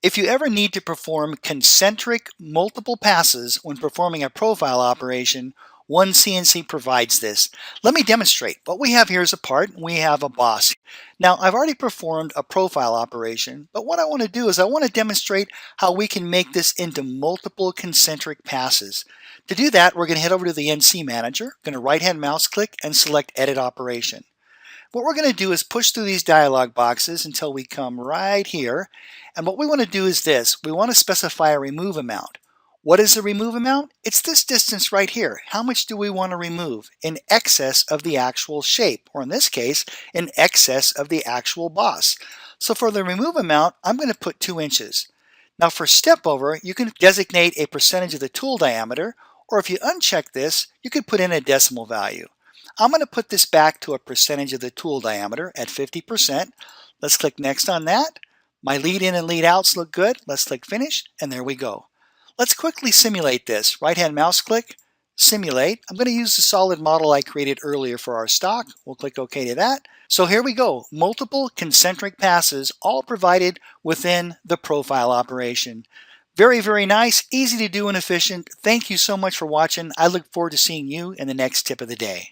If you ever need to perform concentric multiple passes when performing a profile operation, OneCNC provides this. Let me demonstrate. What we have here is a part. We have a boss. Now, I've already performed a profile operation, but what I want to do is I want to demonstrate how we can make this into multiple concentric passes. To do that, we're going to head over to the NC Manager, going to right-hand mouse click and select Edit Operation. What we're going to do is push through these dialog boxes until we come right here. And what we want to do is this. We want to specify a remove amount. What is the remove amount? It's this distance right here. How much do we want to remove? In excess of the actual shape, or in this case, in excess of the actual boss. So for the remove amount, I'm going to put 2 inches. Now for step over, you can designate a percentage of the tool diameter, or if you uncheck this, you could put in a decimal value. I'm going to put this back to a percentage of the tool diameter at 50%. Let's click next on that. My lead in and lead outs look good. Let's click finish, and there we go. Let's quickly simulate this. Right-hand mouse click, simulate. I'm going to use the solid model I created earlier for our stock. We'll click OK to that. So here we go. Multiple concentric passes, all provided within the profile operation. Very, very nice, easy to do and efficient. Thank you so much for watching. I look forward to seeing you in the next tip of the day.